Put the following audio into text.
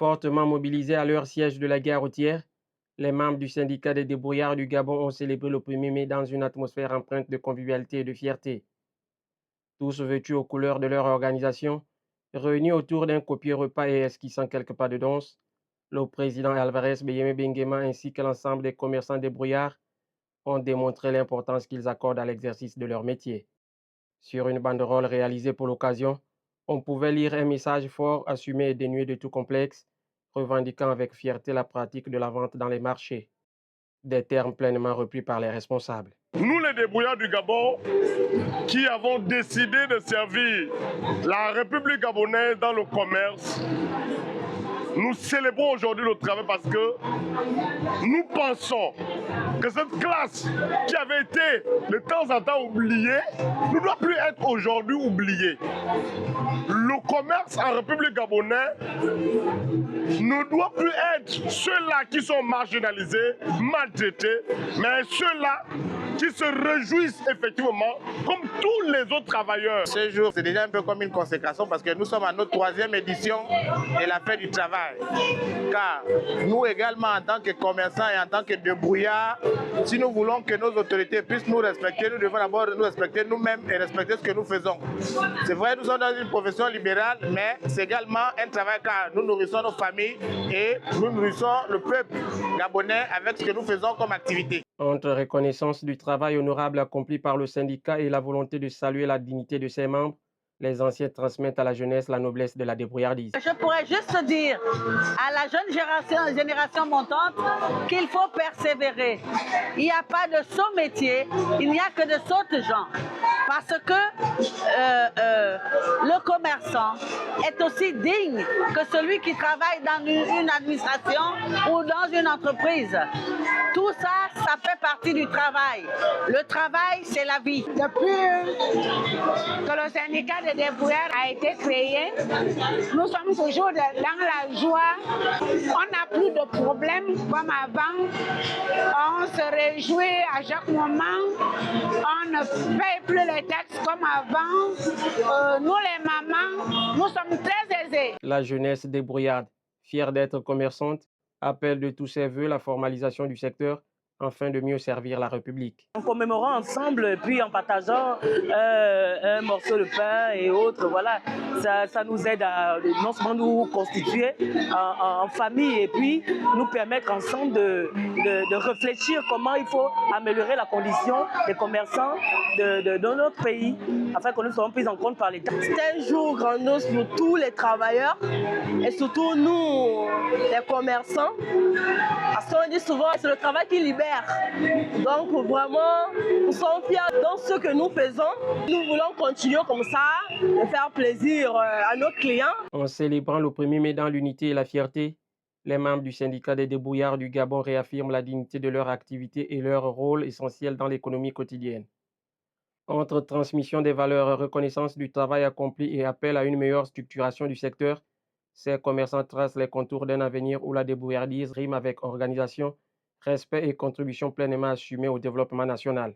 Fortement mobilisés à leur siège de la gare routière, les membres du syndicat des débrouillards du Gabon ont célébré le 1er mai dans une atmosphère empreinte de convivialité et de fierté. Tous vêtus aux couleurs de leur organisation, réunis autour d'un copieux repas et esquissant quelques pas de danse, le président Alvarez Beyeme Benguema ainsi que l'ensemble des commerçants débrouillards ont démontré l'importance qu'ils accordent à l'exercice de leur métier. Sur une banderole réalisée pour l'occasion, on pouvait lire un message fort, assumé et dénué de tout complexe, revendiquant avec fierté la pratique de la vente dans les marchés, des termes pleinement repris par les responsables. Nous, les débrouillards du Gabon, qui avons décidé de servir la République gabonaise dans le commerce, nous célébrons aujourd'hui le travail parce que nous pensons que cette classe qui avait été de temps en temps oubliée ne doit plus être aujourd'hui oubliée. Le commerce en République gabonaise ne doit plus être ceux-là qui sont marginalisés, maltraités, mais ceux-là qui se réjouissent effectivement comme tous les autres travailleurs. Ce jour, c'est déjà un peu comme une consécration parce que nous sommes à notre 3e édition de la fête du travail. Car nous également, en tant que commerçants et en tant que débrouillards, si nous voulons que nos autorités puissent nous respecter, nous devons d'abord nous respecter nous-mêmes et respecter ce que nous faisons. C'est vrai, nous sommes dans une profession libérale, mais c'est également un travail car nous nourrissons nos familles et nous nourrissons le peuple gabonais avec ce que nous faisons comme activité. Entre reconnaissance du travail honorable accompli par le syndicat et la volonté de saluer la dignité de ses membres, les anciens transmettent à la jeunesse la noblesse de la débrouillardise. Je pourrais juste dire à la jeune génération montante qu'il faut persévérer. Il n'y a pas de saut métier, il n'y a que de sautes gens. Parce que le commerçant est aussi digne que celui qui travaille dans une administration ou dans une entreprise. Tout ça, ça fait partie du travail. Le travail, c'est la vie. Depuis que le syndicat des débrouillards a été créé, nous sommes toujours dans la joie. On n'a plus de problèmes comme avant. On se réjouit à chaque moment. On ne paye plus les taxes comme avant. Nous, les mamans, nous sommes très aisés. La jeunesse débrouillarde, fière d'être commerçante, appelle de tous ses voeux la formalisation du secteur afin de mieux servir la République. En commémorant ensemble et puis en partageant un morceau de pain et autres, voilà, ça nous aide à non seulement nous constituer en famille et puis nous permettre ensemble de réfléchir comment il faut améliorer la condition des commerçants de notre pays afin que nous soyons pris en compte par l'État. C'est un jour grandiose pour tous les travailleurs et surtout nous, les commerçants, parce qu'on dit souvent que c'est le travail qui libère. Donc vraiment, nous sommes fiers dans ce que nous faisons. Nous voulons continuer comme ça, et faire plaisir à nos clients. En célébrant le 1er mai dans l'unité et la fierté, les membres du syndicat des débrouillards du Gabon réaffirment la dignité de leur activité et leur rôle essentiel dans l'économie quotidienne. Entre transmission des valeurs, reconnaissance du travail accompli et appel à une meilleure structuration du secteur, ces commerçants tracent les contours d'un avenir où la débrouillardise rime avec organisation, respect et contribution pleinement assumée au développement national.